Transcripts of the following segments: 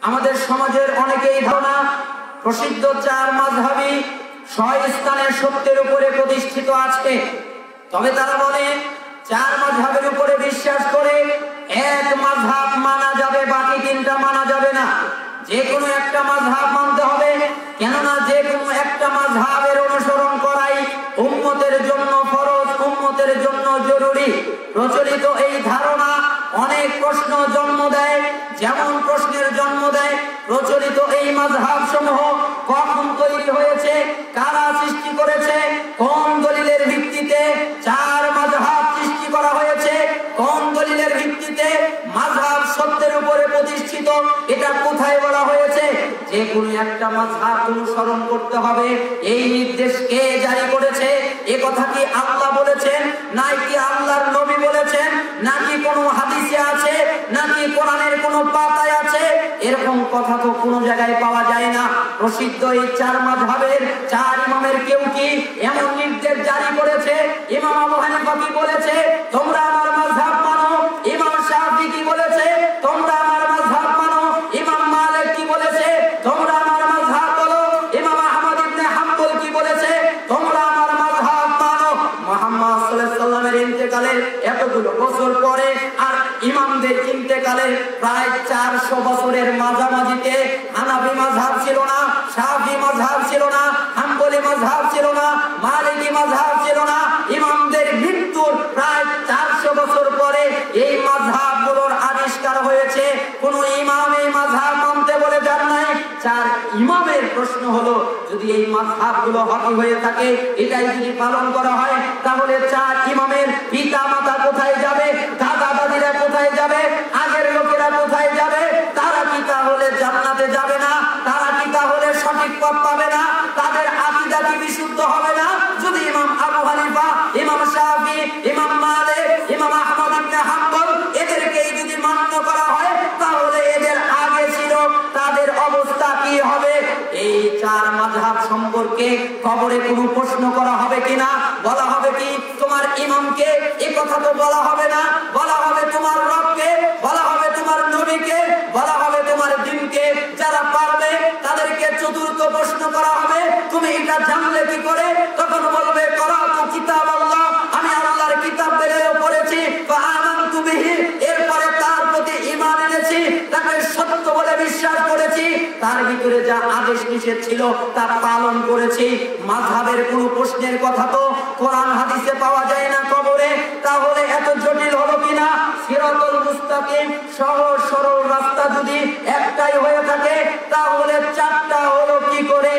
আমাদের সমাজের অনেকেই ধারণা প্রসিদ্ধ চার মাযহাবী ছয় স্থানের সত্যের উপরে প্রতিষ্ঠিত আছে। তবে তারা বলে চার মাযহাবের উপরে বিশ্বাস করে এক মাযহাব মানা যাবে, বাকি তিনটা মানা যাবে না। যে কোনো একটা মাযহাব মানতে হবে, কেননা যে কোনো একটা মাযহাবের অনুসরণ করাই উম্মতের জন্য ফরজ, উম্মতের জন্য জরুরি। প্রচলিত এই ধারণা অনেক প্রশ্ন জন্ম দেয়। যেমন প্রশ্নের জন্ম দেয় প্রচলিত এই মাযহাব সমূহ কখন তৈরি হয়েছে, কারা সৃষ্টি করেছে, কোন দলিলের ভিত্তিতে চার মাযহাব সৃষ্টি করা হয়েছে, কোন দলিলের ভিত্তিতে মাযহাব সত্যের উপরে প্রতিষ্ঠিত, এটা কোথায় বলা হয়েছে। যে কোনো একটা মাযহাব অনুসরণ করতে হবে, এই নির্দেশ কে জারি করেছে? এ কথা কি আল্লাহ বলেছেন, নাকি আল্লাহর নবী বলেছেন, নাকি কোনো হাদিসে আছে, নাকি কোরআনের কোনো পাতায় আছে? এরকম কথা তো কোনো জায়গায় পাওয়া যায় না। প্রসিদ্ধ এই চার মাযহাবের চার ইমামের কেউ কি এমন নির্দেশ জারি করেছে? ইমাম আবু হানিফা কি বলেছে, তোমরা আমার মাযহাব মানো? ইমাম শাফি কি বলেছে, তোমরা আমার মাযহাব মানো? ইমাম মালিক কি বলেছে, তোমরা আমার মাযহাব বলো? ইমাম আহমদ ইবনে হাম্বল কি বলেছে, তোমরা আমার মাযহাব মানো? মুহাম্মদ সাল্লাল্লাহু আলাইহি ওয়াসাল্লামের ইন্তেকালের এতগুলো বছর পরে আর ইমামদের ইন্তেকালের প্রায় 400 বছরের মাঝামাঝিতে হানাফি মাযহাব ছিল না, শাফি মাযহাব ছিল না, হাম্বলি মাযহাব ছিল না, মালিকি মাযহাব ছিল না। ইমামদের মৃত্যুর প্রায় 400 বছর পরে এই মাযহাবগুলোর আবিষ্কার হয়েছে। কোন ইমাম এই মাযহাব মানতে বলে যান নাই। চার ইমামের প্রশ্ন হলো, যদি এই মাযহাবগুলো হকি হয়ে থাকে, এটাই যদি পালন করা হয়, তাহলে চার ইমামের পিতা মাতা কোথায় যাবে, দাদা দাদিরা কোথায় যাবে, আগের লোকেরা কোথায় যাবে? তারা কি তাহলে জান্নাতে যাবে না? তারা কি তাহলে সঠিক পথ পাবে না? তাদের আকীদা কি বিশুদ্ধ হবে না? যদি ইমাম আবু হানিফা, ইমাম শাফি, ইমাম মালিক, ইমাম আহমদ ইবনে হাম্বল এদেরকেই যদি মান্য করা হয়, তাহলে এদের আগে ছিল তাদের অবস্থা কি হবে? এই চার মাযহাব সম্পর্কে কবরে কোনো প্রশ্ন করা হবে কিনা? বলা হবে কি তোমার ইমামকে? এই কথা তো বলা হবে না। বলা হবে তোমার রবকে, বলা হবে তোমার নবীকে, বলা হবে তোমার দ্বীনকে। যারা পারবে তাদেরকে চতুর্থ প্রশ্ন করা হবে, তুমি এটা জানলে কি করে? তখন বলবে করাতু কিতাব আল্লাহ, আমি আল্লাহর কিতাব বের পড়েছি, ফাআমানতু বিহি, এরপরে তার প্রতি ঈমান এনেছি, তাকে সত্য বলে বিশ্বাস করেছি, তার ভিতরে যা আদেশ নিষেধ ছিল তা পালন করেছি। মাযহাবের কোনো প্রশ্নের কথা তো কোরআন হাদিসে পাওয়া যায় না কবরে, তাহলে এত জটিল হলো কিনা? সিরাতুল মুস্তাকিম সহজ সরল রাস্তা যদি একটাই হয়ে থাকে, তাহলে চারটা হলো কি করে?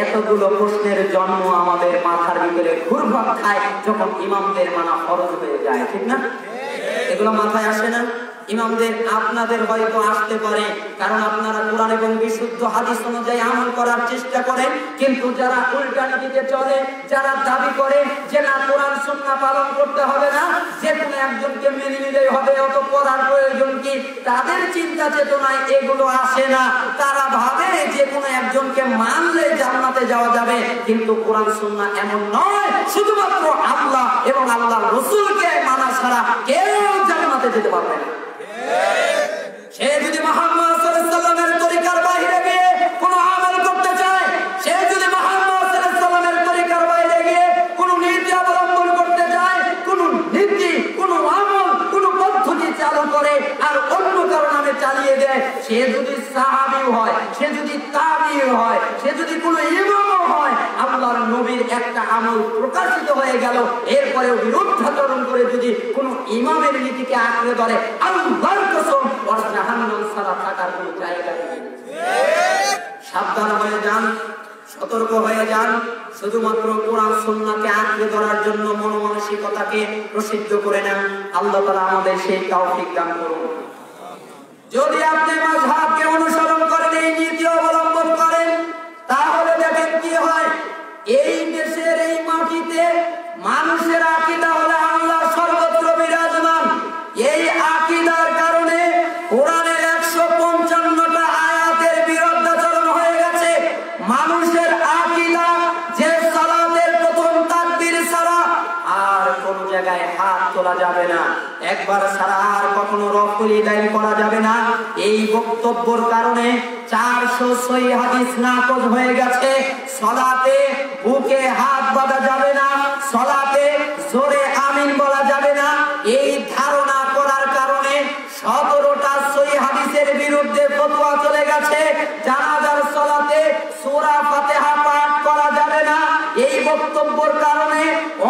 এতগুলো প্রশ্নের জন্ম আমাদের মাথার ভিতরে ঘুরপাক খায় যখন ইমামদের মানা ফরজ হয়ে যায়, ঠিক না? এগুলো মাথায় আসে না। ইমামদের আপনাদের হয়তো আসতে পারে, কারণ আপনারা কোরআন এবং বিশুদ্ধ হাদিস অনুযায়ী আমল করার চেষ্টা করেন। কিন্তু যারা উল্টা নীতিতে চলে, যারা দাবি করে যে না কোরআন সুন্নাহ পালন করতে হবে না, যে কোনো একজনকে মেনে নিলেই হবে, অত পড়ার প্রয়োজন কি, তাদের চিন্তা চেতনায় এগুলো আসে না। তারা ভাবে যে কোনো একজনকে মানলে জান্নাতে যাওয়া যাবে, কিন্তু কোরআন সুন্নাহ এমন নয়। শুধুমাত্র আল্লাহ এবং আল্লাহর রাসূলকে মানা ছাড়া কেউ জান্নাতে যেতে পারবে না। সে যদি মুহাম্মদ সাল্লাল্লাহু আলাইহি ওয়াসাল্লামের তরিকার বাইরে গিয়ে কোনো আমল করতে চায়, সে যদি মুহাম্মদ সাল্লাল্লাহু আলাইহি ওয়াসাল্লামের তরিকার বাইরে গিয়ে কোনো নীতি অবলম্বন করতে চায়, কোনো নীতি, কোনো আমল, কোনো পদ্ধতি চালু করে আর অন্য কারো নামে চালিয়ে দেয়, সে যদি সাহাবী হয়, সে যদি তাবী হয়, সে যদি কোনো ইমামও হয়, আল্লাহর নবীর একটা আমল প্রকাশিত হয়ে গেল, এরপরেও বিরুদ্ধাচরণ করে যদি কোনো ইমামের নীতিকে আঁকড়ে ধরে, আল্লাহর কসম ওর জাহান্নাম ছাড়া থাকার কোনো জায়গা নেই। সাবধান হয়ে যান, সতর্ক হয়ে যান। শুধুমাত্র কোরআন সুন্নাহকে আঁকড়ে ধরার জন্য মনোমানসিকতাকে প্রসিদ্ধ করে নেন। আল্লাহ তাআলা আমাদের সেই তৌফিক দান করুন। যদি আপনি মাযহাবকে অনুসরণ করেন, এই নীতি অবলম্বন করেন, তাহলে দেখেন কি হয়। এই দেশের এই মাটিতে মানুষের আকীদা হলো আল্লাহ সর্বত্র বিরাজমান। এই আকীদার কারণে কোরআনের 155টা আয়াতের বিরুদ্ধাচরণ হয়ে গেছে। মানুষের আকীদা যে সালাতের প্রথম তাকবীর ছাড়া আর কোন জায়গায় হাত তোলা যাবে না। এক একবার ছাড়া আর কখনো রফুল ইদাইন করা যাবে না। এই বক্তব্যের কারণে 400 সহিহ হাদিস নাকচ হয়ে গেছে। সালাতে বুকে হাত বাঁধা যাবে না, সালাতে জোরে আমিন বলা যাবে না। এই ধারণা করার কারণে 17টা সহিহ হাদিসের বিরুদ্ধে ফতোয়া চলে গেছে। জানাজার সালাতে সূরা ফাতিহা পাঠ করা যাবে না। এই বক্তব্যের কারণে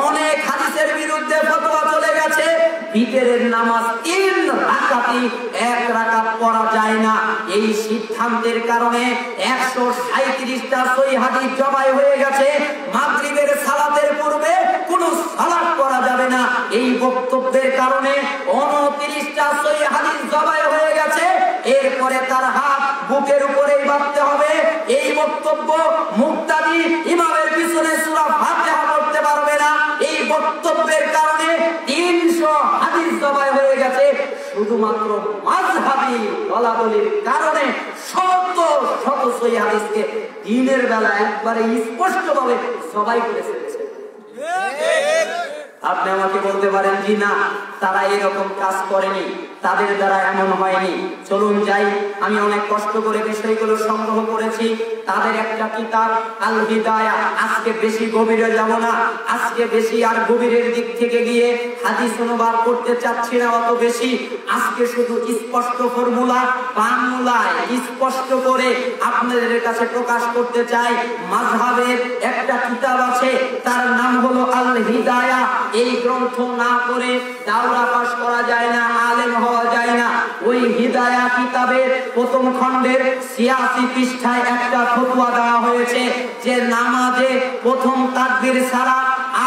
অনেক হাদিসের বিরুদ্ধে ফতোয়া চলে গেছে। বিতরের নামাজ 3 রাকাতই 1 রাকাত পড়া যায় না। এই সিদ্ধান্তের কারণে 137টা সহিহ হাদিস জবাই হয়ে গেছে। মাগরিবের সালাতের পূর্বে কোনো সালাত করা যাবে না। এই বক্তব্যের কারণে 29টা সহিহ হাদিস জবাই হয়ে গেছে। এরপরে তার হাত বুকের উপরেই বাঁধতে হবে। এই বক্তব্য মুক্তাদি ইমামের পিছনে সূরা ফাতিহা পড়তে পারবে না। এই বক্তব্যের কারণে 300 হাদিস জবাই হয়ে গেছে। শুধুমাত্র মাযহাবী দলাদলির কারণে শত শত সহিহ হাদিসকে দিনের বেলা একবারে স্পষ্টভাবে জবাই করে ফেলেছে। আপনি আমাকে বলতে পারেন জি না, তারা এরকম কাজ করেনি, তাদের দ্বারা এমন হয়নি। চলুন যাই, আমি অনেক কষ্ট করে বিষয়গুলো সংগ্রহ করেছি। তাদের একটা কিতাব আল হিদায়া। আজকে বেশি গভীরে যাব না, আজকে বেশি আর গভীরের দিক থেকে গিয়ে হাদিস অনুবাদ করতে চাচ্ছি না অত বেশি। আজকে শুধু স্পষ্ট ফর্মুলা বাংলায় স্পষ্ট করে আপনাদের কাছে প্রকাশ করতে চাই। মাযহাবের একটা কিতাব আছে, তার নাম হলো আল হিদায়া। এই গ্রন্থ না করে দাওরা পাস করা যায় না, আলেম হওয়া যায় না। ওই হিদায়া কিতাবের প্রথম খণ্ডের 86 পৃষ্ঠায় একটা ফতোয়া দেওয়া হয়েছে যে নামাজে প্রথম তাকবীর ছাড়া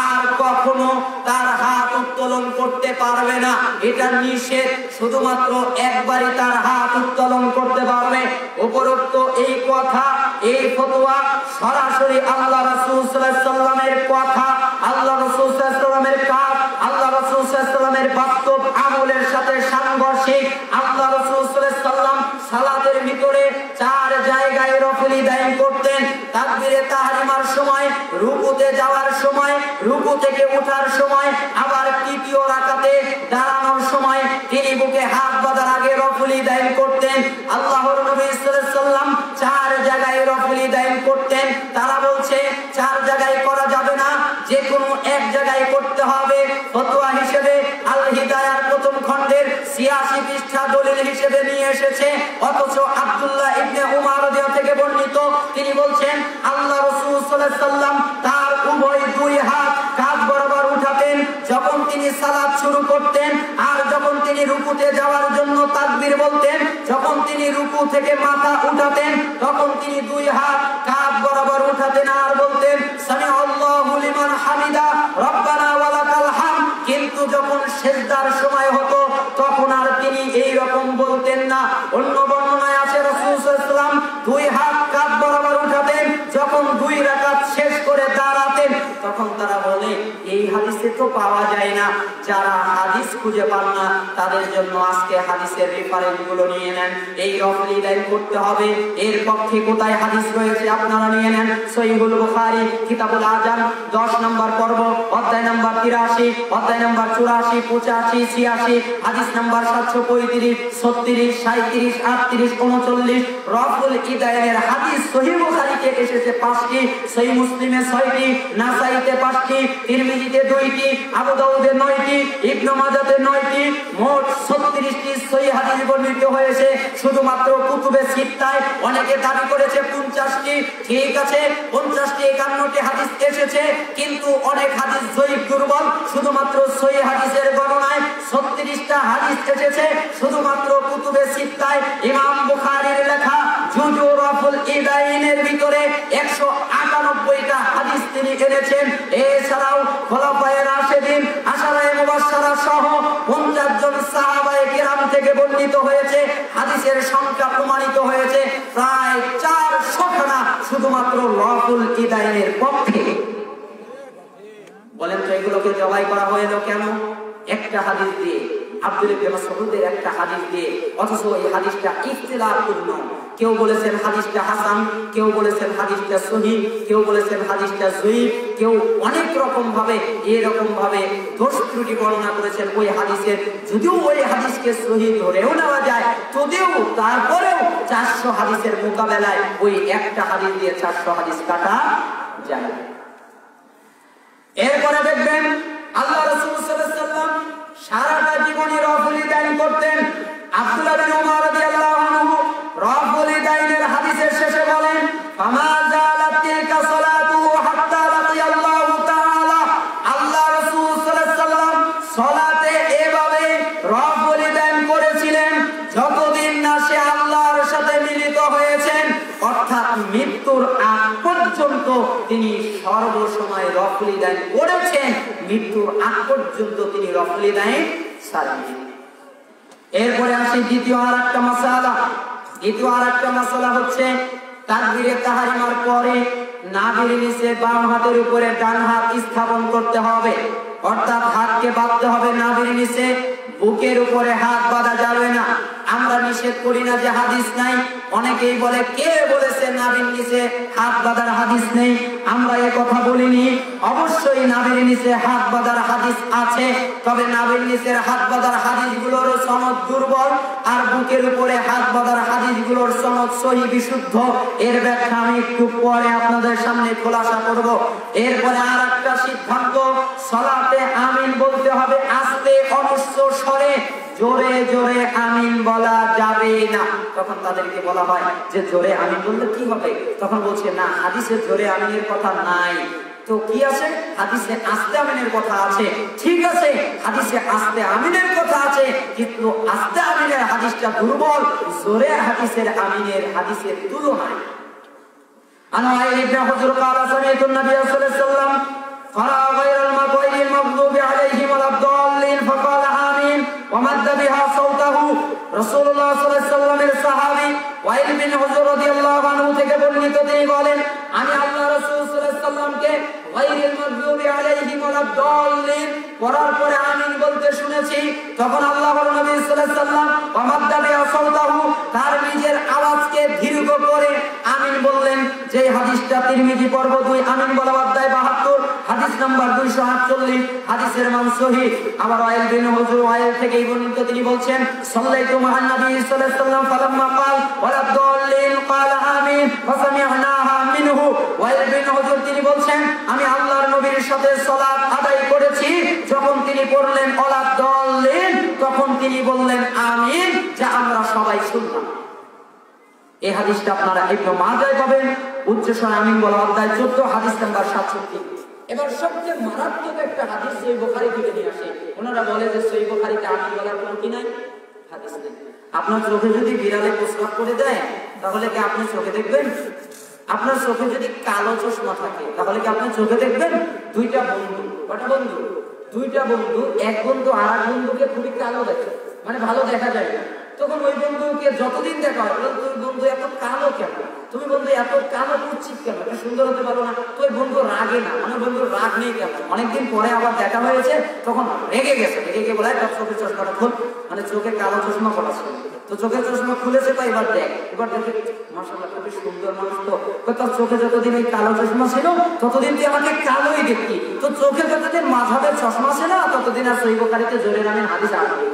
আর কখনো তার হাত উত্তোলন করতে পারবে না। এটা নিষেধ, শুধুমাত্র একবারই তার হাত উত্তোলন করতে পারবে। উপরোক্ত এই কথা, এই ফতোয়া সরাসরি আল্লাহ রাসূল সাল্লাল্লাহু আলাইহি ওয়াসাল্লামের কথা, আল্লাহ রাসূল সাল্লাল্লাহু আলাইহি ওয়াসাল্লামের কাজ, আল্লাহ রাসূল সাল্লাল্লাহু আলাইহি ওয়াসাল্লামের বাস্তব আমলের সাথে সাংঘর্ষিক। আল্লাহ রাসূল সাল্লাল্লাহু আলাইহি ওয়াসাল্লাম সালাতের ভিতরে 4 জায়গায় রফুল ইদাইন করতেন। তাকবীরে তাহরিমার সময়, রুকুতে যাওয়ার সময়, রুকু থেকে ওঠার সময়, আবার তৃতীয় রাকাতে দাঁড়ানোর সময় তিনি বুকে হাত বাঁধার আগে রফুল ইদাইন করতেন। আল্লাহর নবী সাল্লাল্লাহু আলাইহি ওয়াসাল্লাম 4 জায়গায় রফুল ইদাইন করতেন। তারা বলছে 4 জায়গায় করা যাবে না, যে কোনো এক জায়গায় করতে হবে। ফতোয়া হিসেবে আল হিদায়ার প্রথম খণ্ডের 86 পৃষ্ঠা দলিল হিসেবে নিয়ে এসেছে। অথচ আব্দুল্লাহ ইবনে উমর রাদিয়াল্লাহু থেকে বর্ণিত, তিনি বলছেন আল্লাহ রাসূল সাল্লাল্লাহু আলাইহি ওয়াসাল্লাম তার উভয় 2 হাত কাঁধ বরাবর উঠাতেন যখন তিনি সালাত শুরু করতেন, আর যখন তিনি রুকুতে যাওয়ার জন্য তাকবীর বলতেন, যখন তিনি রুকু থেকে মাথা উঠাতেন তখন তিনি 2 হাত কাঁধ বরাবর উঠাতেন আর বলতেন সামিআল্লাহু লিমান হামিদা রব্বানা ওয়া লাকাল হামদ। কিন্তু যখন সিজদার সময় হতো তখন আর তিনি এই রকম বলতেন না। অন্য বর্ণনায় আছে রাসূল সাল্লাল্লাহু আলাইহি ওয়াসাল্লাম 2 হাত কাঁধ বরাবর উঠাতেন যখন 2 রাকাত শেষ করে দাঁড়াতেন। তখন তারা বলে এই হাদিসে তো পাওয়া যায় না। যারা হাদিস খুঁজে পান না তাদের জন্য আজকে হাদিসের রেফারেন্স গুলো নিয়ে নেন। এই রফুল ইদাইন করতে হবে, এর পক্ষে কোথায় হাদিস রয়েছে আপনারা নিয়ে নেন। সহিহুল বুখারী কিতাবুল আযান 10 নম্বর পর্ব, অধ্যায় নম্বর 83, অধ্যায় নম্বর 84, 85, 86, হাদিস নম্বর 735, 36, 37, 38, 39। রফুল ইদাইনের হাদিস সহিহ বুখারীতে এসেছে 5টি, সহিহ মুসলিমে 6টি, নাসাইতে 5টি, তিরমিজিতে 2টি, আবু দাউদে 9টি, ইবনে মাজাহতে 9টি, মোট 36টি সহিহ হাদিস বর্ণিত হয়েছে। শুধুমাত্র কুতুবে সিত্তায় অনেকে দাবি করেছে 50টি। ঠিক আছে, 50টি 51টি হাদিস এসেছে, কিন্তু অনেক হাদিস জয়ীফ দুর্বল। শুধুমাত্র সহিহ হাদিসের গণনায় 36টা হাদিস এসেছে শুধুমাত্র কুতুবে সিত্তায়। ইমাম বুখারীর লেখা জুজু রফুল ইদাইনের ভিতরে 198টা হাদিস তিনি এনেছেন। এছাড়াও খোলাফায়ে রাশিদিন, আশারায়ে মুবাশশারা সহ 50 জন সাহাবায়ে কিরাম থেকে বর্ণিত হয়েছে। হাদিসের সংখ্যা প্রমাণিত হয়েছে প্রায় 400 খানা শুধুমাত্র রফুল ইদাইনের পক্ষে। বলেন তো এগুলোকে জবাই করা হলো কেন? একটা হাদিস দিয়ে, আব্দুল্লাহ ইবনে মাসউদের একটা হাদিস দিয়ে, অথচ এই হাদিসটা ইখতিলাফপূর্ণ। কেউ বলেছেন হাদিসটা হাসান, কেউ বলেছেন হাদিসটা সহিহ, কেউ বলেছেন হাদিসটা যঈফ, কেউ অনেক রকম ভাবে এরকম ভাবে দোষ ত্রুটি বর্ণনা করেছেন ওই হাদিসের। যদিও ওই হাদিসকে সহিহ ধরেও নেওয়া যায়, তবুও তারপরেও 400 হাদিসের মোকাবেলায় ওই একটা হাদিস দিয়ে 400 হাদিস কাটা যায়। এরপরে দেখবেন আল্লাহ রাসূল সাল্লাল্লাহু আলাইহি ওয়াসাল্লাম সারাটা জীবনে রফুল ইদাইন করতেন। আব্দুল্লাহ বিন উমর রাদিয়াল্লাহু আনহু রফুল ইদাইনের হাদিসের শেষে বলেন, ফামা যালাত তিলকা সালাতুহু হাত্তা লাকিয়াল্লাহু তাআলা। আল্লাহ রাসূল সাল্লাল্লাহু আলাইহি ওয়াসাল্লাম সালাতে এভাবে রফুল ইদাইন করেছিলেন যতদিন না সে আল্লাহর সাথে মিলিত হয়েছেন, অর্থাৎ মৃত্যুর আগ পর্যন্ত তিনি সর্বসময় রফুল ইদাইন করেছেন, মৃত্যুর আগ পর্যন্ত তিনি রফুল ইদাইন ছাড়েননি। এরপরে আসি দ্বিতীয় আরেকটা মাসালা হচ্ছে তাকবীরে তাহরিমার পরে নাভির নিচে বাম হাতের উপরে ডান হাত স্থাপন করতে হবে, অর্থাৎ হাতকে বাঁধতে হবে নাভির নিচে, বুকের উপরে হাত বাঁধা যাবে না। আমরা নিষেধ করি না যে হাদিস নাই, অনেকেই বলে কে বলেছে নাভির নিচে হাত বাঁধার হাদিস নেই। আমরা এ কথা বলিনি, অবশ্যই নাভির নিচে হাত বাঁধার হাদিস আছে, তবে নাভির নিচের হাত বাঁধার হাদিসগুলোর সনদ দুর্বল, আর বুকের উপরে হাত বাঁধার হাদিসগুলোর সনদ সহিহ বিশুদ্ধ। এর ব্যাখ্যা আমি একটু পরে আপনাদের সামনে খোলাসা করব। এরপরে আরেকটা সিদ্ধান্ত, সালাতে আমিন বলতে হবে আস্তে অনস্র স্বরে, জোরে জোরে আমিন বলা যাবে না। তখন তাদেরকে বলা হয় যে জোরে আমিন বললে কি হবে? তখন বলছে না, হাদিসে জোরে আমিনের কথা নাই, তো কি আছে? হাদিসে আস্তে আমিনের কথা আছে। ঠিক আছে, হাদিসে আস্তে আমিনের কথা আছে, কিন্তু আস্তে আমিনের হাদিসটা দুর্বল জোরে হাদিসের আমিনের হাদিসের তুলনায়। আনা ইবনে হুজর قال سمعت النبي صلى الله عليه وسلم قرأ غير المغضوب عليهم ولا الضالين فقال آمين ومد بها صوته। রাসূলুল্লাহ সাল্লাল্লাহু আলাইহি ওয়াসাল্লামের সাহাবী ওয়াইল বিন হুজর রাদিয়াল্লাহু আনহু থেকে বর্ণিত, তিনি বলেন আমি আল্লাহ রাসূল সাল্লাল্লাহু আলাইহি ওয়াসাল্লামকে গায়রিল মাগদুবি আলাইহিম ওয়ালা দাল্লিন পড়ার পরে আমিন বলতে শুনেছি। তখন আল্লাহর নবী সাল্লাল্লাহু আলাইহি ওয়াসাল্লাম ওয়ামাদ্দা বিহা সাওতাহু, তার নিজের আওয়াজকে দীর্ঘ করে আমিন বললেন। যে হাদিসটা তিরমিজি পর্ব 2 আমিন বলা অধ্যায় 72 হাদিস নাম্বার 248, হাদিসের মান সহিহ। আবার ওয়াইল বিন হুজর ওয়াইল থেকে বর্ণিত, তিনি বলছেন সাল্লাল্লাহু আলাইহি নবী সাল্লাল্লাহু আলাইহি ওয়াসাল্লাম ফালাম্মা ক্বাল ওয়ালা দাল্লিন ক্বালা আমিন ফাসামি'নাহা মিনহু। ওয়াইল বিন হুজর তিনি বলছেন আমি আল্লাহর নবীর সাথে সালাত আদায় করেছি, যখন তিনি পড়লেন ওয়ালা দাল্লিন তখন তিনি বললেন আমিন, যা আমরা সবাই শুনলাম। এই হাদিসটা আপনারা ইবনে মাজায় পাবেন, উচ্চস্বরে আমিন বলা অধ্যায় 14 হাদিস নাম্বার 67। এবার সবচেয়ে মারাত্মক একটা হাদিস সহিহ বুখারী থেকে নিয়ে আসে। ওনারা বলে যে সহিহ বুখারীতে আমিন বলার কোনো কি নাই, হাদিস নেই। আপনার চোখে যদি বিড়ালে প্রস্রাব করে দেয় তাহলে কি আপনি চোখে দেখবেন? আপনার চোখে যদি কালো চশমা থাকে তাহলে কি আপনি চোখে দেখবেন? দুইটা বন্ধু, কটা বন্ধু? দুইটা বন্ধু, এক বন্ধু আর এক বন্ধুকে খুবই কালো দেখে, মানে ভালো দেখা যায় না। তখন ওই বন্ধুকে যতদিন দেখা হয় তুমি বন্ধু এত কালো কেন, তুমি বন্ধু এত কালো কুচ্ছিত কেন, এটা সুন্দর হতে পারো না? তো ওই বন্ধু রাগে না, মানে বন্ধুর রাগ নেই কেন? অনেকদিন পরে আবার দেখা হয়েছে, তখন রেগে গেছে, রেগে গিয়ে বলে তার চোখের চশমাটা খোল, মানে চোখে কালো চশমা পড়া ছিল। তো চোখের চশমা খুলেছে, তো এবার দেখ, এবার দেখে মাশাআল্লাহ খুবই সুন্দর মানুষ, তো তোর চোখে যতদিন এই কালো চশমা ছিল ততদিন তুই আমাকে কালোই দেখতি, তো চোখে যতদিন মাঝহাবের চশমা ছিল ততদিন আর সহিহ বুখারীতে জোরে নামের হাদিস আসবে।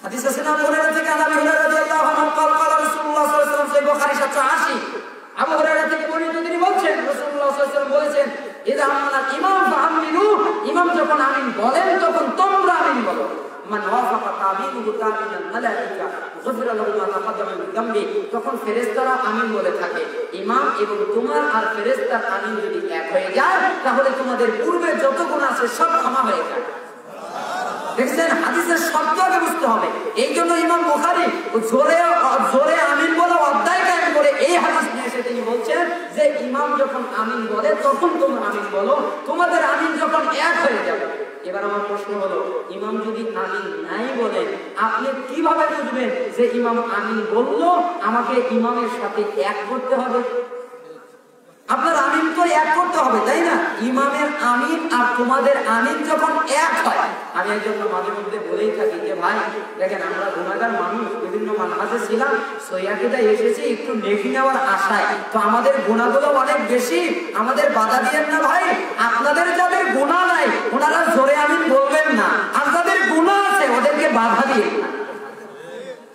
হাদিস আছে না আবু হুরায়রা থেকে, আবু হুরায়রা রাদিয়াল্লাহু আনহু قال قال রাসূলুল্লাহ সাল্লাল্লাহু আলাইহি ওয়াসাল্লাম, সহিহ বুখারী 780। আবু হুরায়রা থেকে বর্ণিত, তিনি বলেন রাসূলুল্লাহ সাল্লাল্লাহু আলাইহি ওয়াসাল্লাম বলেছেন ইযা আমানা ইমাম ফাআমিনু, ইমাম যখন আমিন বলেন তখন তোমরা আমিন বলো। মান ওয়াফাকা তাবিনুহু তাবিনাল মালাইকা গুফিরা লাহু মা তাকাদ্দামা মিন যামবি, তখন ফেরেশতারা আমিন বলে থাকে। ইমাম এবং তোমার আর ফেরেশতার আমিন যদি এক হয়ে যায় তাহলে তোমাদের পূর্বে যত গুনাহ আছে সব ক্ষমা হয়ে যায়। দেখছেন, হাদিসের শব্দ আগে বুঝতে হবে। এই জন্য ইমাম বুখারী জোরে জোরে আমিন বলা অধ্যায় কায়েম করে এই হাদিস নিয়ে এসে তিনি বলছেন যে ইমাম যখন আমিন বলে তখন তোমরা আমিন বলো, তোমাদের আমিন যখন এক হয়ে যাবে। এবার আমার প্রশ্ন হলো, ইমাম যদি আমিন নাই বলে আপনি কিভাবে বুঝবেন যে ইমাম আমিন বললো, আমাকে ইমামের সাথে এক করতে হবে? আপনার আমিন তো এক করতে হবে, তাই না? ইমামের আমিন আর তোমাদের আমিন যখন এক হয়, আমি এই জন্য মাঝে মধ্যে বলেই থাকি যে ভাই দেখেন, আমরা গুনাহগার মানুষ, বিভিন্ন মানহাজে ছিলাম, সহিয়াকিদা এসেছি একটু নেকি নেওয়ার আশায়, তো আমাদের গুনাহগুলো অনেক বেশি, আমাদের বাধা দিয়েন না ভাই। আপনাদের যাদের গুনাহ নাই ওনারা জোরে আমিন বলবেন না, আর যাদের গুনাহ আছে ওদেরকে বাধা দিয়েন না।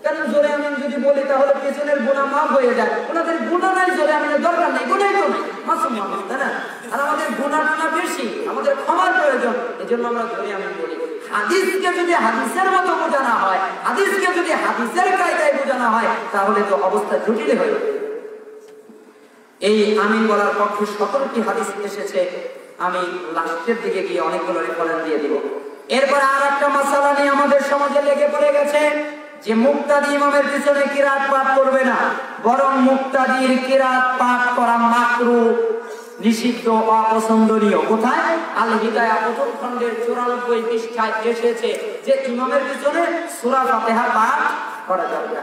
কারণ জোরে আমিন যদি বলি তাহলে পেছনের গুনাহ মাফ হয়ে যায়, ওনাদের গুনাহ নাই, জোরে আমিনের দরকার নেই, গুনাহই তো নেই, মাসুম মানুষ, তাই না? আর আমাদের গুনাহটা বেশি, আমাদের ক্ষমার প্রয়োজন, এজন্য আমরা জোরে আমিন বলি। হাদিসকে যদি হাদিসের মতো বোঝানো হয়, হাদিসকে যদি হাদিসের কায়দায় বোঝানো হয়, তাহলে তো অবস্থা জটিল হয়ে যাবে। এই আমিন বলার পক্ষে 17টি হাদিস এসেছে, আমি লাস্টের দিকে গিয়ে অনেকগুলো রেফারেন্স দিয়ে দিব। এরপর আর একটা মাসালা নিয়ে আমাদের সমাজে লেগে পড়ে গেছে যে মুক্তাদি ইমামের পিছনে কিরাত পাঠ করবে না, বরং মুক্তাদির কিরাত পাঠ করা মাকরুহ, নিষিদ্ধ, অপছন্দনীয়। কোথায়? আল হিদায়াহ প্রথম খণ্ডের 94 পৃষ্ঠায় এসেছে যে ইমামের পিছনে সূরা ফাতিহা পাঠ করা যাবে না।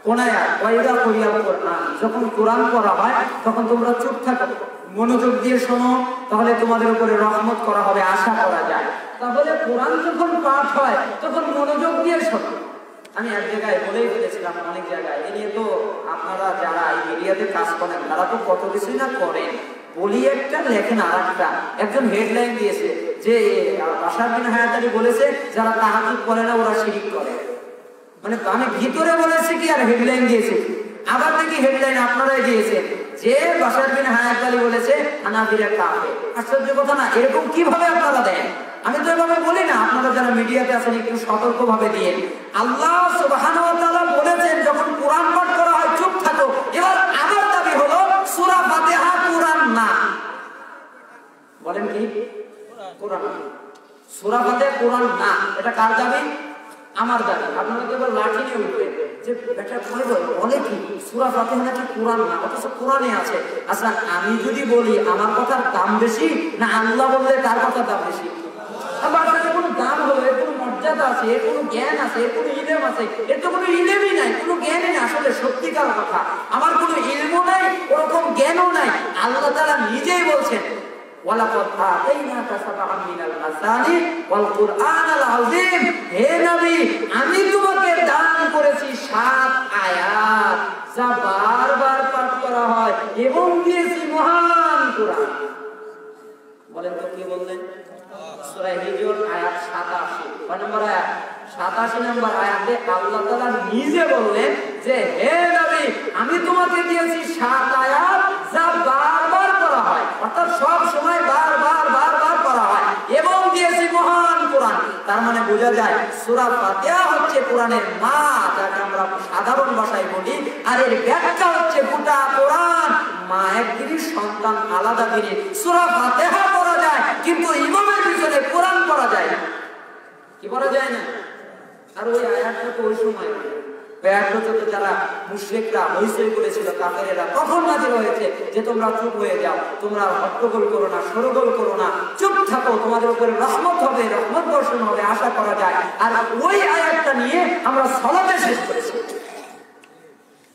কোন আয়াত? ওয়াইদা কুরিয়াল কুরআন, যখন কোরআন পড়া হয় তখন তোমরা চুপ থাকো, মনোযোগ দিয়ে শোনো, তাহলে তোমাদের উপরে রহমত করা হবে, আশা করা যায়। তাহলে কোরআন যখন পাঠ হয় তখন মনোযোগ দিয়ে শোনো। আমি এক জায়গায় বলেই ফেলেছিলাম, অনেক জায়গায় এ নিয়ে তো আপনারা যারা এই মিডিয়াতে কাজ করেন তারা তো কত কিছুই না করেন, বলি একটা লেখেন আর একটা। একজন হেডলাইন দিয়েছে যে বাশার বিন হায়াত আলী বলেছে যারা তাহাজ্জুদ পড়ে না ওরা শিরক করে। মানে আমি ভিতরে বলেছি কি আর হেডলাইন দিয়েছি, আবার নাকি হেডলাইন আপনারাই দিয়েছেন যে বাশার বিন হায়াত আলী বলেছে হানাফিরা কাফের। আশ্চর্য কথা না? এরকম কিভাবে আপনারা দেন? আমি তো এভাবে বলি না, আপনারা যারা মিডিয়াতে আছেন একটু সতর্ক ভাবে দিয়ে। আল্লাহ সুবহানাহু ওয়া তাআলা বলেছেন যখন কোরআন পাঠ করা হয় চুপ থাকো। এবার আমার দাবি হলো সূরা ফাতিহা কোরআন না। বলেন কি? কোরআন। সূরা ফাতিহা কোরআন না, এটা কার দাবি? আমার দাবি। আপনারা তো এবার লাঠি নিয়ে উঠবেন যে বেটা বলে কি সূরা ফাতিহা নাকি কোরআন না, অথচ কোরআনে আছে। আচ্ছা আমি যদি বলি আমার কথার দাম বেশি না আল্লাহ বললে তার কথার দাম বেশি? কোনো দাম হলো, এর কোনো মর্যাদা আছে, এর কোনো জ্ঞান আছে, এর কোনো ইলম আছে? এর তো কোনো ইলমই নাই, কোনো জ্ঞানই নাই। আসলে সত্যিকার কথা, আমার কোনো ইলমও নাই, ওরকম জ্ঞানও নাই। আল্লাহ তাআলা নিজেই বলছেন ওয়ালাকাদ আতাইনাকা সাবআন মিনাল মাসানি ওয়াল কুরআনাল আযীম, হে নবী আমি তোমাকে দান করেছি 7 আয়াত যা বারবার পাঠ করা হয়, এবং দিয়েছি মহান কুরআন। বলেন তো কি বললেন? সূরা হিজর আয়াত 87, কয় নম্বর আয়াত? 87 নম্বর আয়াতে আল্লাহ তাআলা নিজে বললেন যে হে নবী আমি তোমাকে দিয়েছি 7 আয়াত যা বারবার পড়া হয়, অর্থাৎ সব সময় বারবার পড়া হয়, এবং দিয়েছি মহান কোরআন। তার মানে বোঝা যায় সূরা ফাতিহা হচ্ছে কোরআনের মা, যাকে আমরা সাধারণ ভাষায় বলি, আর এর ব্যাখ্যা হচ্ছে গোটা কোরআন। মা এক জিনিস, সন্তান আলাদা জিনিস। সূরা ফাতিহা পড়া যায় কিন্তু ইমামের পিছনে কোরআন পড়া যায় না। কি পড়া যায় না? আর ওই আয়াতটা তো ওই সময় যারা মুশরিকরা হইচই করেছিল, কাফেরেরা, তখন নাযিল হয়েছে যে তোমরা চুপ হয়ে যাও, তোমরা হট্টগোল করো না, শোরগোল করো না, চুপ থাকো, তোমাদের উপরে রহমত হবে, রহমত বর্ষণ হবে, আশা করা যায়। আর ওই আয়াতটা নিয়ে আমরা সালাতে শেষ করেছি।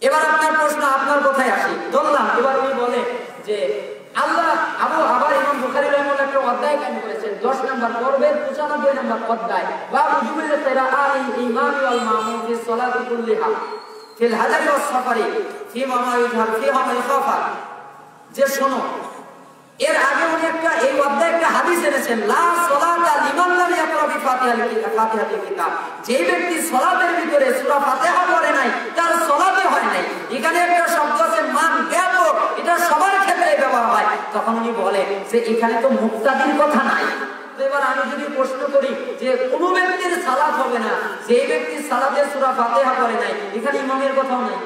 এবার আপনার প্রশ্ন, আপনার কথায় আসি, ধরলাম। এবার উনি বলে যে আল্লাহ আবার ইমাম বুখারী রাহিমাহুল্লাহ একটা অধ্যায় কায়েম করেছেন 10 নম্বর পর্বের 95 নম্বর অধ্যায়, বা উজুবিল কিরাআতি ইমাম ওয়াল মামুম ফি সালাতি কুল্লিহা ফিল হাদারি ওয়াস সাফারি ফি মা ইউজহার ফিহা মা ইখাফা। যে শোনো, এর আগে উনি এই অধ্যায়ে একটা হাদিস এনেছেন, লা সালাতা লিমান লাম ইয়াকরা বি ফাতিহাতিল কিতাব। যে ব্যক্তি সালাতের ভিতরে সূরা ফাতিহা পড়ে নাই তার সালাতে হয় নাই। এখানে একটা শব্দ আছে মান, ব্যাপক, এটা সবার ক্ষেত্রে ব্যবহার হয়। তখন উনি বলে যে এখানে তো মুক্তাদির কথা নাই। তো এবার আমি যদি প্রশ্ন করি যে কোন ব্যক্তির সালাত হবে না, যে ব্যক্তি সালাতে সূরা ফাতিহা পড়ে নাই, এখানে ইমামের কথাও নাই,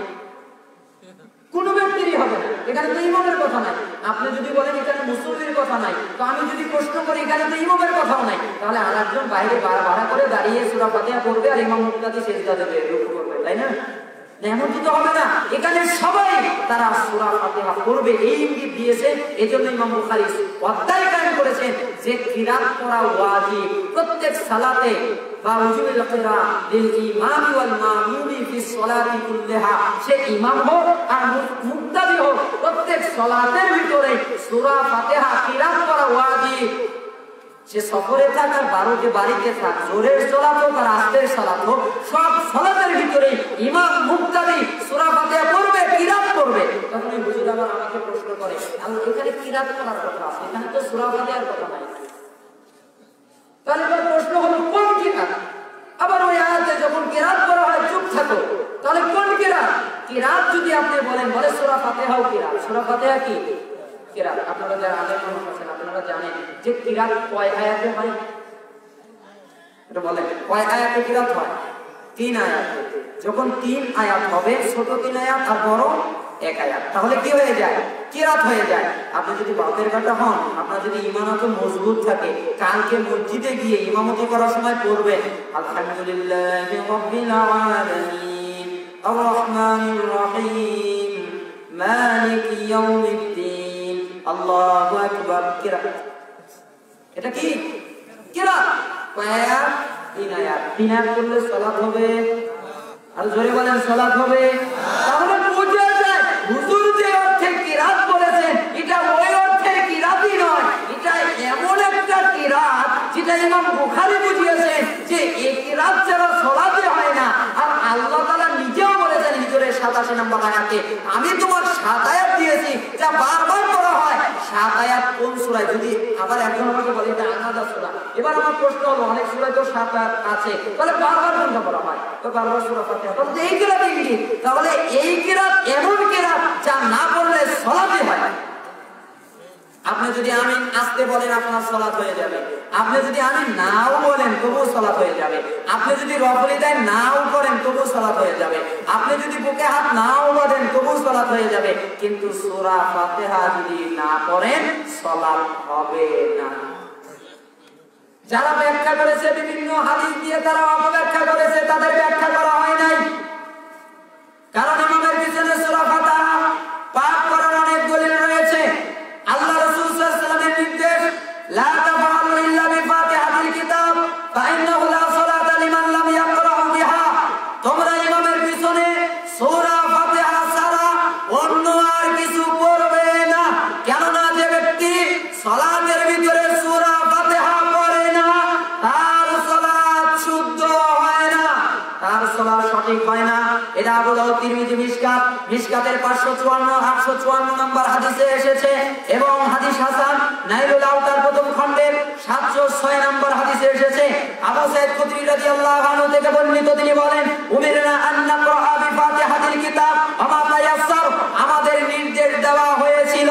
কোন ব্যক্তিরই হবে না, এখানে তো ইমামের কথা নাই। আপনি যদি বলেন এখানে মুসল্লির কথা নাই, তো আমি যদি প্রশ্ন করি এখানে তো ইমামের কথাও নাই, তাহলে আরেকজন বাইরে ভাড়া করে দাঁড়িয়ে সূরা ফাতিহা পড়বে আর ইমাম মুক্তাদি সিজদা দেবে, রুকু করবে, তাই না? এমনটি তো হবে না, এখানে সবাই তারা সূরা ফাতিহা পড়বে এই ইঙ্গিত দিয়েছে। এজন্য ইমাম বুখারী অধ্যায় কায়েম করেছেন যে কিরাত পড়া ওয়াজিব প্রত্যেক সালাতে বা উজুল কিরা লিল ইমাম ওয়াল মামুমি ফি সলাতি কুল্লিহা, সে ইমাম হোক আর মুক্তাদি হোক, প্রত্যেক সালাতের ভিতরে সূরা ফাতিহা কিরাত পড়া ওয়াজিব। সে সফরে থাক আর বাড়িতে থাক, জোরের সালাত হোক আর আস্তের সালাত হোক, সব সালাতের ভিতরে ইমাম মুক্তাদি সূরা ফাতিহা পড়বে, কিরাত পড়বে। তখন এই হুজুর আবার আমাকে প্রশ্ন করে, এখানে কিরাত পড়ার কথা আছে, এখানে তো সূরা ফাতিহার কথা নাই। তাহলে প্রশ্ন হলো কোন কিরাত? আবার ওই আয়াতে যখন কিরাত করা হয় চুপ থাকো, তাহলে কোন কিরাত? কিরাত যদি আপনি বলেন বলে সূরা ফাতিহাও কিরাত। সূরা ফাতিহা কি কিরাত? আপনারা যারা আলেম মানুষ আছেন আপনারা জানেন যে কিরাত কয় আয়াতে হয়? এটা বলেন কয় আয়াতে কিরাত হয়? 3 আয়াতে। যখন 3 আয়াত হবে, ছোট 3 আয়াত আর বড় 1 আয়াত, তাহলে কি হয়ে যায়? কিরাত হয়ে যায়। আপনি যদি বাপের বেটা হন, আপনার যদি ঈমানত মজবুত থাকে, কালকে মসজিদে গিয়ে ইমামতি করার সময় পড়বেন আলহামদুলিল্লাহি রাব্বিল আলামিন আর রহমানির রহিম মালিকি ইয়াউমিদ্দিন আল্লাহু আকবার। কিরাত, এটা কি কিরাত? কয় আয়াত? 3 আয়াত। 3 আয়াত করলে সালাত হবে। আর জোরে বলেন সালাত হবে। তাহলে বোঝা যায় হুজুর যে অর্থে কিরাত বলেছেন এটা ওই অর্থের কিরাতই নয়, এটা এমন একটা কিরাত যেটা ইমাম বুখারী বুঝিয়েছেন যে এই কিরাত ছাড়া সালাতে হয় না। আর আল্লাহ তাআলা নিজেও বলেছেন হিজরের 87 নম্বর আয়াতে, আমি তোমার 7 আয়াত দিয়েছি যা বারবার করা হয়। 7 আয়াত কোন সূরায়? যদি আবার একজন আমাকে বলে এটা আলাদা সূরা, এবার আমার প্রশ্ন হলো অনেক সূরায় তো 7 আয়াত আছে, তাহলে বারবার কোনটা বলা হয়? তো বারবার সূরা ফাতিহা। তাহলে এই কিরাত ইঙ্গিত, তাহলে এই কিরাত এমন কিরাত যা না পড়লে সালাতে হয়। আপনি যদি আমিন আসতে বলেন আপনার সালাত হয়ে যাবে, আপনি যদি আমিন নাও বলেন তবুও সালাত হয়ে যাবে, আপনি যদি রফল ইদায় নাও করেন তবুও সালাত হয়ে যাবে, আপনি যদি বুকে হাত নাও বাঁধেন তবুও সালাত হয়ে যাবে। কিন্তু সূরা ফাতিহা যদি না পড়েন সালাত হবে না। যারা ব্যাখ্যা করেছে বিভিন্ন হাদিস দিয়ে, তারা অপব্যাখ্যা করেছে, তাদের ব্যাখ্যা করা হয় নাই। কারণ ইমামের পিছনে সূরা ফাতিহা পাঠ করার অনেক দলিল রয়েছে। আল্লাহ রাসূল সাল্লাল্লাহু আলাইহি ওয়াসাল্লামের নির্দেশ, লা তাফআলু ইল্লা বিফাতিহাতিল কিতাব ফাইন্নাহু লা সালাতা লিমান লাম ইয়াকরাউ বিহা। তোমরা ইমামের পিছনে সূরা ফাতিহা ছাড়া অন্য আর কিছু পড়বে না। কেননা যে ব্যক্তি সালাতের ভিতরে সূরা ফাতিহা পড়ে না তার সালাত শুদ্ধ হয় না, তার সালাত সঠিক হয় না। এটা আবু দাউদ, তিরমিজি, মিশকাতের 554 নম্বর হাদিসে এসেছে এবং হাদিস হাসান নাইলুল আওতার প্রথম খণ্ডের 706 নম্বর হাদিসে এসেছে। আবু সাঈদ খুদরি রাদিয়াল্লাহু আনহু থেকে বর্ণিত, তিনি বলেন, উমিরনা আন নাকরা বিফাতিহাতিল কিতাব আমা তায়াসসার, আমাদের নির্দেশ দেওয়া হয়েছিল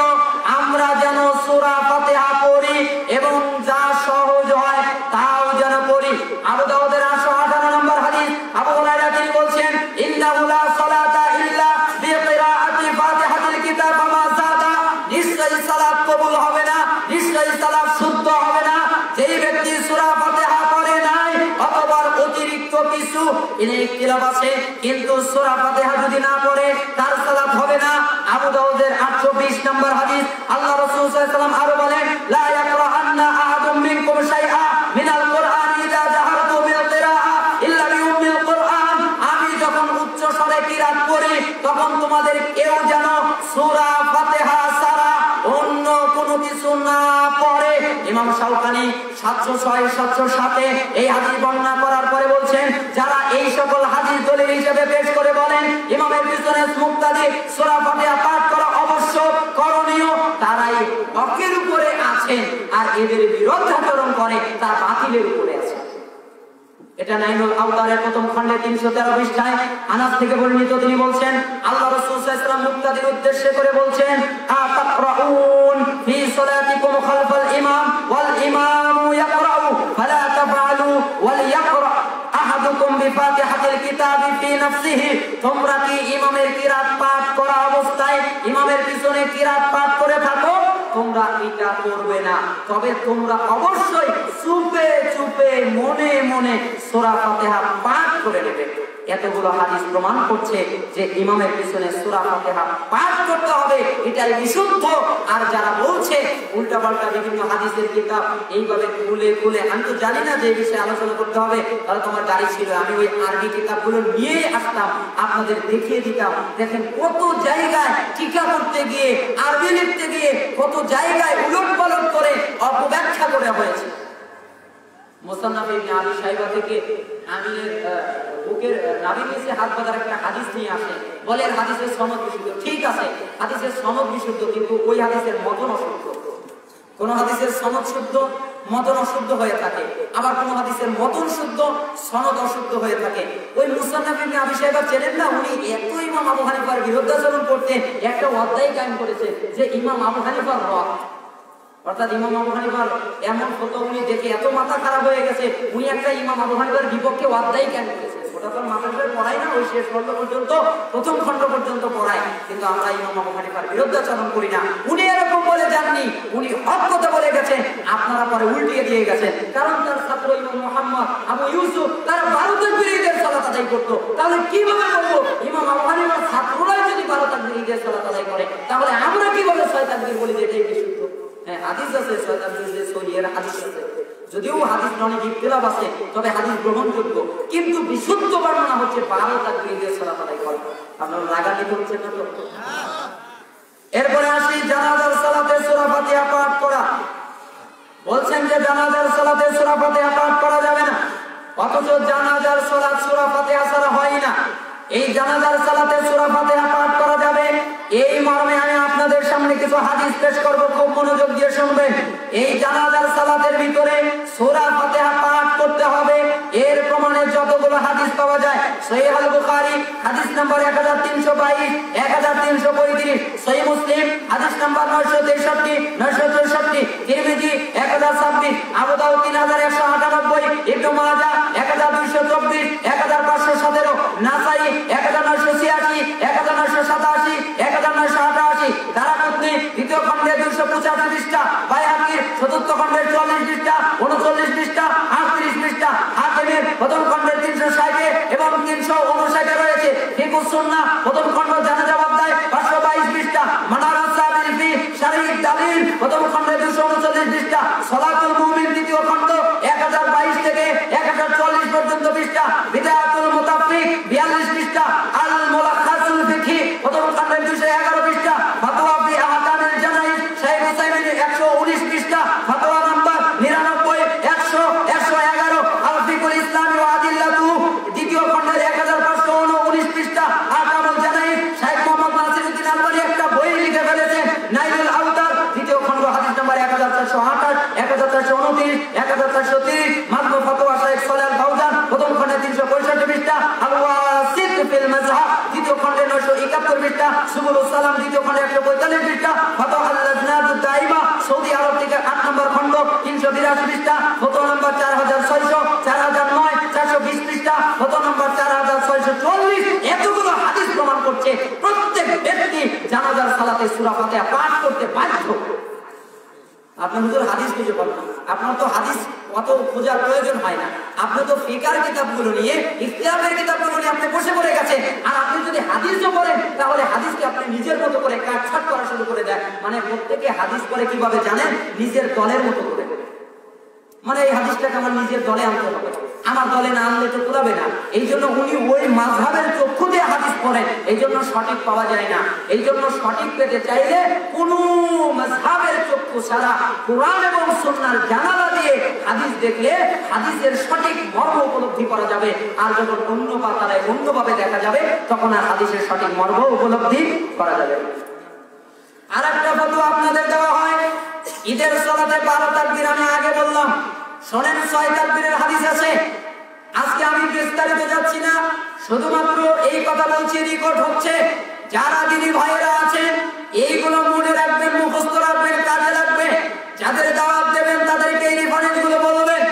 আমরা যেন সূরা ফাতিহা পড়ি এবং যা সহজ হয় তাও যেন পড়ি। আবু দাউদের 858 নম্বর হাদিস, আবু হুরায়রা তিনি বলছেন, ইন্নাহু লা সালাতা ইল্লা বিকিরাআতি ফাতিহাতিল কিতাব আমা যাদা, নিশ্চয়ই সালাত কবুল হবে না, নিশ্চয়ই সালাত শুদ্ধ হবে না যেই ব্যক্তি সূরা ফাতিহা পড়ে নাই অথবা অতিরিক্ত কিছু ইখতিলাফ আছে, কিন্তু সূরা ফাতিহা যদি না পড়ে তার সালাত হবে না। আবু দাউদের 820 নম্বর হাদিস, আল্লাহ রাসূল সাল্লাল্লাহু আলাইহি ওয়াসাল্লাম আরো বলেন, লা ইয়াকরাআন্না আহাদুম মিনকুম শাইআ মিনাল কুরআন ইযা জাহারতু বিল কিরাআ ইল্লা বিউম্মিল কুরআন, আমি যখন উচ্চ স্বরে কিরাত করি তখন তোমাদের কেউ যেন সূরা ফাতিহা ছাড়া অন্য কোনো কিছু না পড়ে। ইমাম শাওকানি 706 707 এই হাদিস বর্ণনা করার পরে বলছেন, যারা এই সকল হাদিস দলিল হিসেবে পেশ করে বলেন ইমামের পিছনে মুক্তাদি সূরা ফাতিহা পাঠ করা অবশ্য করণীয়, তারাই হকের উপরে আছেন আর এদের বিরোধাচরণ করে তারা বাতিলের উপরে আছে। এটা নাইনুল আওতারের প্রথম খণ্ডে 313 পৃষ্ঠায় আনাস থেকে বর্ণিত, তিনি বলছেন, আল্লাহ রাসূল সাল্লাল্লাহু আলাইহি ওয়াসাল্লাম মুক্তাদির উদ্দেশ্যে করে বলছেন, আতাকরাউন ফি সালাতিকুম খালফাল ইমাম ওয়াল ইমামু ইয়াকরাউ ফালা তাফআলু ওয়াল ইয়াকরা আহাদুকুম বিফাতিহাতিল কিতাবি ফি নাফসিহি, তোমরা কি ইমামের কিরাত পাঠ করা অবস্থায় ইমামের পিছনে কিরাত পাঠ করে থাকো, তোমরা এটা করবে না, তবে তোমরা অবশ্যই চুপে চুপে মনে মনে সূরা ফাতিহা পাঠ করে নেবে। এতগুলো হাদিস প্রমাণ করছে যে ইমামের পিছনে সূরা ফাতিহা পাঠ করতে হবে, এটাই বিশুদ্ধ। আর যারা বলছে উল্টাপাল্টা বিভিন্ন হাদিসের কিতাব এইভাবে খুলে খুলে, আমি তো জানি না যে এই বিষয়ে আলোচনা করতে হবে, তাহলে তোমার গাড়ি ছিল, আমি ওই আরবি কিতাবগুলো নিয়েই আসতাম, আপনাদের দেখিয়ে দিতাম। দেখেন কত জায়গায় টিকা করতে গিয়ে, আরবি লিখতে গিয়ে কত জায়গায় উলট পালট করে অপব্যাখ্যা করে হয়েছে। মুসান্নাফ ইবনে আবি শাইবা থেকে আমিনের বুকের নাভির নিচে হাত বাঁধার একটা হাদিস নিয়ে আসে, বলে হাদিসের সনদ বিশুদ্ধ। ঠিক আছে, হাদিসের সনদ বিশুদ্ধ, কিন্তু ওই হাদিসের মতন অশুদ্ধ। কোন হাদিসের সনদ শুদ্ধ, মতন অশুদ্ধ হয়ে থাকে, আবার কোন হাদিসের মতন শুদ্ধ, সনদ অশুদ্ধ হয়ে থাকে। ওই মুসান্নাফ ইবনে আবি শাইবা ছিলেন না, উনি এত ইমাম আবু হানিফার বিরুদ্ধাচরণ করতে একটা অধ্যায় কায়েম করেছে যে ইমাম আবু হানিফার রদ, অর্থাৎ ইমাম আবু হানিফার এমন ফতোয়া উনি দেখে এত মাথা খারাপ হয়ে গেছে, উনি একটা ইমাম আবু হানিফার বিপক্ষে অধ্যায় কায়েম করেছে। ওটা তো মাদ্রাসায় পড়াই না, ওই শেষ খণ্ড পর্যন্ত, প্রথম খণ্ড পর্যন্ত পড়ায়, কিন্তু আমরা ইমাম আবু হানিফার বিরুদ্ধাচরণ করি না। উনি এরকম বলে যাননি, উনি হক কথা বলে গেছেন, আপনারা পরে উল্টিয়ে দিয়ে গেছেন। কারণ তার ছাত্র ইমাম মুহাম্মদ, আবু ইউসুফ, তারা 12 তাকবীর ঈদের সালাত আদায় করতো। তাহলে কিভাবে বলবো ইমাম আবু হানিফার ছাত্ররাই যদি 12 তাকবীর ঈদের সালাত আদায় করে, তাহলে আমরা কিভাবে 6 তাকবীর বলি যে এটাই বিশুদ্ধ? হ্যাঁ, হাদিস আছে 6 তাকবীর যে সহিহ হাদিস আছে, যদিও হাদিস অনেক ইখতিলাফ আছে, তবে হাদিস গ্রহণযোগ্য, কিন্তু বিশুদ্ধ বর্ণনা হচ্ছে 12 তাকবীর ঈদের সালাত আদায় করা। আপনারা রাগান্বিত হচ্ছেন না তো? এরপরে আসি জানাজার সালাতে সূরা ফাতিহা পাঠ করা। বলছেন যে জানাজার সালাতে সূরা ফাতিহা পাঠ করা যাবে না, অথচ জানাজার সালাত সূরা ফাতিহা ছাড়া হয় না। এই জানাজার সালাতে সূরা ফাতিহা পাঠ করা যাবে, এই মর্মে আমি আপনাদের সামনে কিছু হাদিস পেশ করব, খুব মনোযোগ দিয়ে শুনবেন। এই জানাজার সালাতের ভিতরে সূরা ফাতিহা পাঠ করতে হবে, এর প্রমাণে যতগুলো হাদিস পাওয়া যায়, সহিহ আল বুখারী হাদিস নাম্বার 1322, 1335, সহিহ মুসলিম হাদিস নাম্বার 963, 964, তিরমিজি 1026, আবু দাউদ 3198, ইবনে মাজাহ 1224, 1517, নাসাই 1986, 1987, 1988, দারাকুতনি দ্বিতীয় খণ্ডের 285 পৃষ্ঠা, বাইহাকীর চতুর্থ খণ্ডের 44 পৃষ্ঠা, 39 পৃষ্ঠা, 38 পৃষ্ঠা, হাকিমের প্রথম খণ্ডের 360 এবং 359 রয়েছে। ফিকহুস সুন্নাহ প্রথম খণ্ড জানাজা অধ্যায় 522 পৃষ্ঠা, মানারুস সাবিল ফি শারঈ দালিল প্রথম খণ্ডের 239 পৃষ্ঠা, সালাতুল মুমিন দ্বিতীয় খণ্ড 1022 থেকে 1040 পর্যন্ত পৃষ্ঠা, বিদায়াতুল মুতাফফিক 42 পৃষ্ঠা, আল মুলাখাসুল ফিকহি প্রথম খণ্ডের 211 পৃষ্ঠা, ফাতোয়া ফি আহকামিল জানাইজ শাইখ হুসাইমিন 119 পৃষ্ঠা, ফাতোয়া নাম্বার 99, 100, 111, আল ফিকুল ইসলামি ওয়া আদিল্লাতুহু দ্বিতীয় খণ্ডের 1519 পৃষ্ঠা, আহকামুল জানাইজ শাইখ মুহাম্মদ নাসিরউদ্দিন আলবানী একটা বই লিখে ফেলেছেন, নাইলুল আউতার দ্বিতীয় খণ্ড হাদিস নাম্বার 1428, 1429, 1430, মাজমু ফাতোয়া শাইখ সালেহ আল ফাওজান প্রথম খণ্ডে 365 পৃষ্ঠা, আল ওয়াসিত ফিল মাযহাব দ্বিতীয় খণ্ডে 971 পৃষ্ঠা, সুবুলুস সালাম দ্বিতীয় খণ্ডে 145 পৃষ্ঠা, ফাতোয়া আল লাজনাতুদ দাইমা সৌদি আরব থেকে 8 নম্বর খণ্ড 382 পৃষ্ঠা, ফতোয়া নম্বর 4600, 4009, 420 পৃষ্ঠা, ফতোয়া নম্বর 4640। এতগুলো হাদিস প্রমাণ করছে প্রত্যেক ব্যক্তি জানাজার সালাতে সূরা ফাতিহা পাঠ করতে বাধ্য। আপনি হুজুর হাদিস খুঁজে পান না, আপনার তো হাদিস অত খোঁজার প্রয়োজন হয় না, আপনি তো ফিকার কিতাবগুলো নিয়ে, ইখতিলাফের কিতাবগুলো নিয়ে আপনি বসে পড়ে গেছেন। আর আপনি যদি হাদিসও পড়েন, তাহলে হাদিসকে আপনি নিজের মতো করে কাটছাট করা শুরু করে দেন। মানে প্রত্যেকে হাদিস পড়ে কিভাবে জানেন? নিজের দলের মতো করে। মানে এই হাদিসটাকে আমার নিজের দলে আনতে হবে, আমার দলে না আনলে তো কুলাবে না। এই জন্য উনি ওই মাযহাবের চক্ষু দিয়ে হাদিস পড়েন, এই জন্য সঠিক পাওয়া যায় না। এই জন্য সঠিক পেতে চাইলে কোন মাযহাবের চক্ষু ছাড়া কোরআন এবং সুন্নাহর জানালা দিয়ে হাদিস দেখলে হাদিসের সঠিক মর্ম উপলব্ধি করা যাবে। আর যখন অন্য পাতায় অন্যভাবে দেখা যাবে, তখন আর হাদিসের সঠিক মর্ম উপলব্ধি করা যাবে। আর একটা ফতোয়া আপনাদের দেওয়া হয়, ঈদের সালাতে 12 তাকবীর। আমি আগে বললাম, শোনেন 6 তাকবীরের হাদিস আছে। আজকে আমি বিস্তারিত যাচ্ছি না, শুধুমাত্র এই কথা বলছি, রেকর্ড হচ্ছে। যারা দিদি ভাইরা আছেন, এইগুলো মনে রাখবেন, মুখস্থ রাখবেন, কাজে লাগবে। যাদের দাওয়াত দেবেন তাদেরকে এই রেফারেন্সগুলো বলবেন।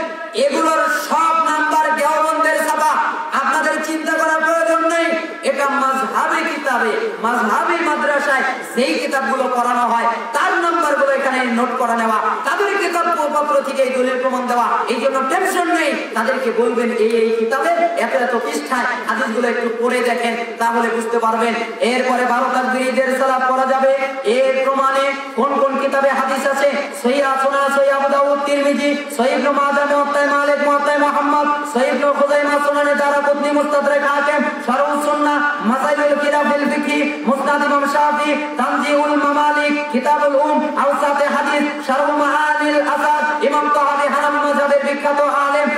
এগুলোর সব নাম্বার দেওবন্দের ছাপা, আপনাদের চিন্তা করার প্রয়োজন নেই। এটা মাযহাবে কিতাবে, মাযহাব ধাবি মাদ্রাসায় যেই কিতাবগুলো পড়ানো হয় তার নাম্বারগুলো এখানে নোট করে নেওয়া, তাদের কিতাবপত্র থেকে এই দলিল প্রমাণ দেওয়া। এই জন্য টেনশন নেই, তাদেরকে বলবেন এই কিতাবের এত এত পৃষ্ঠায় হাদিসগুলো একটু পড়ে দেখেন, তাহলে বুঝতে পারবেন। এরপরে 12 তাকবীরের সালাত পড়া যাবে। এর প্রমাণে কোন কোন কিতাবে হাদিস আছে? সহিহ সুনান, সহিহ আবু দাউদ, তিরমিজি, সহিহ ইবনে মাজাহ, মুওয়াত্তা মালিক, মুওয়াত্তা মুহাম্মদ, সহিহ ইবনে খুযাইমা, সুনান দারাকুতনি, মুস্তাদরাক হাকিম, শারহ সুন্নাহ, মাসাইলুল কিরাম ফিল ফিকহি, মুসনাদ ইমাম শাফি, তানজিহুল মামালিক, কিতাবুল আওসাতে হাদিস, শারহ মাআনিল আসাদ, ইমাম তাহাবী হানাফি মাযহাবের বিখ্যাত আলেম,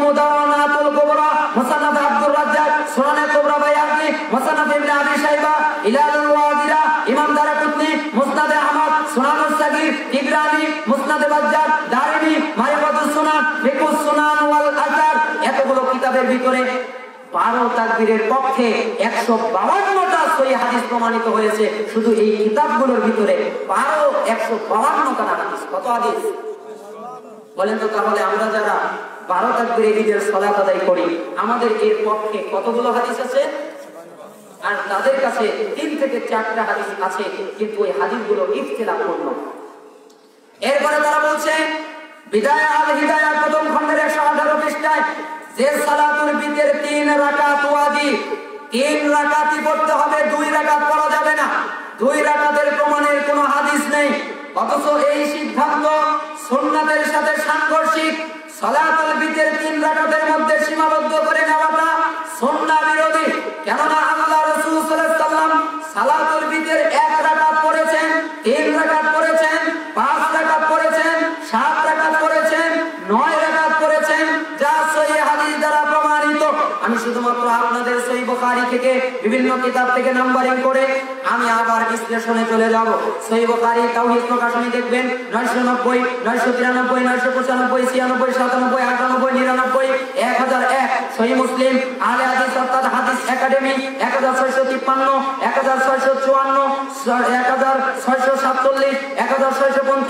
মুদাওয়ানাতুল কুবরা, মুসান্নাদ আব্দুর রাজ্জাক, সুনানে কুবরা বাইহাকী, মুসান্নাদ ইবনে আবি শাইবা, ইলালুল ওয়াদিরা, ইমাম দারাকুতনি, মুসনাদে আহমদ, সুনানুস সাগীর, তিবরানী, মুসনাদে বাজ্জার, দারিমি, মারিফাতুস সুনান, ফিকহুস সুনান ওয়াল আসার। এতগুলো কিতাবেের ভিতরে 12 তাকবীরের পক্ষে 152টা সহিহ হাদিস প্রমাণিত হয়েছে। শুধু এই কিতাবগুলোর ভিতরে 152টা হাদিস। কত হাদিস বলেন তো? তাহলে আমরা যারা 12 তাকবীরের ঈদের সালাত আদায় করি, আমাদের এর পক্ষে কতগুলো হাদিস আছে? আর তাদের কাছে 3 থেকে 4টা হাদিস আছে, কিন্তু ওই হাদিসগুলো ইখতিলাফপূর্ণ। এরপরে তারা বলছে বিদায়া আল হিদায়া প্রথম খণ্ডের 118 পৃষ্ঠায় যে সালাতুল বিদের 3 রাকাত ওয়াজিব, 3 রাকাতই পড়তে হবে, 2 রাকাত পড়া যাবে না। 2 রাকাতের প্রমাণের কোনো হাদিস নেই, অথচ এই সিদ্ধান্ত সুন্নাতের সাথে সাংঘর্ষিক। সালাতুল বিদের 3 রাকাতের মধ্যে সীমাবদ্ধ করে নেওয়াটা সুন্নাহ বিরোধী। কেননা আল্লাহ রাসূল সাল্লাল্লাহু আলাইহি ওয়াসাল্লাম সালাতুল বিদের 1 রাকাত পড়েছেন, 3 রাকাত পড়েছেন, 5 রাকাত পড়েছেন, 7 রাকাত পড়েছেন, 9 রাকাত পড়েছেন, যা সহিহ হাদিস দ্বারা প্রমাণিত। আমি শুধুমাত্র আপনাদের সহিহ বুখারী থেকে বিভিন্ন কিতাব থেকে নাম্বারিং করে আমি আবার বিশ্লেষণে চলে যাব। সহিহ বুখারী তাওহীদ প্রকাশনী দেখবেন 990, 993, 995, 96, 97, 98, 99, 1001। সহিহ মুসলিম আহলে হাদিস অর্থাৎ হাদিস একাডেমি 1653, 1654, 1647, 1655, 1648,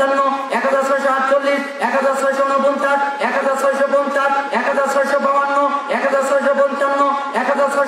1649, 1650, 1652, 1655, 1656, 1657, 1658,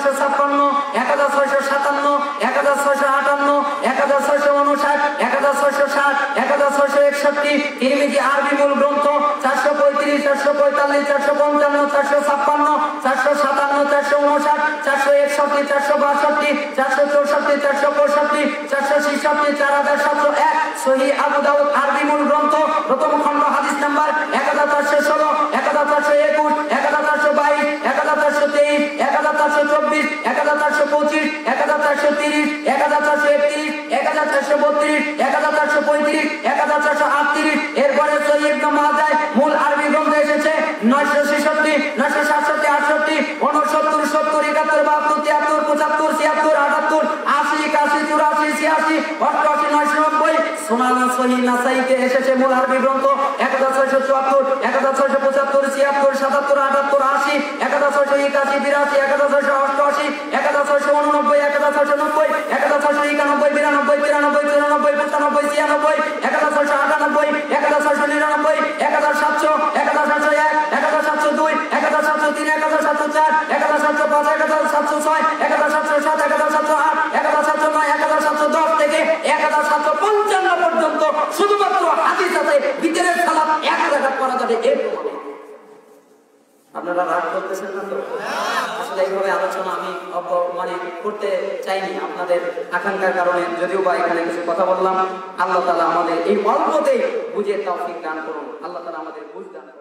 1659, 1660, 1661। তিরমিজি আরবি মূল গ্রন্থ 435, 445, 455, 456, 457, 459, 461, 462, 464, 465, 466, 4701। সহিহ আবু দাউদ আরবি মূল গ্রন্থ প্রথম খণ্ড হাদিস নাম্বার 1416, 1421, 1422, 1423, 1424, 1425, 1430, 1431, 1432, 1435, 1438। এরপরে সহিহ ইবনে মাজাহ মূল আরবি গ্রন্থ এসেছে 966, 967, 68, 69, 70, 71, 72, 73, 75, 76, 78, 81, 84, 88, 990। সুনান সহিহ নাসাইতে এসেছে মূল আরবি গ্রন্থ 1674, 1675, 76, 77, 78, 80, 1681, 82, 1688, 1689, 1690, 1691, 92, 93, 94, 95, 96, 1799, 1799, 1700, 1701, 1702, 1703, 1704, 1705, 1706, 1707, 1708, 1709, 1710 থেকে 1755 পর্যন্ত শুধুমাত্র হাদিস আছে ভিতরের সালাত 1 রাকাত পড়া যাবে। এর প্রমাণ আপনারা রাগ করতেছেন না তো? আসলে এইভাবে আলোচনা আমি মানে করতে চাইনি আপনাদের আকাঙ্ক্ষার কারণে, যদিও বা এখানে কিছু কথা বললাম। আল্লাহ তাআলা আমাদের এই অল্পতেই বুঝে তৌফিক দান করুন। আল্লাহ তাআলা আমাদের বুঝ দান করুন।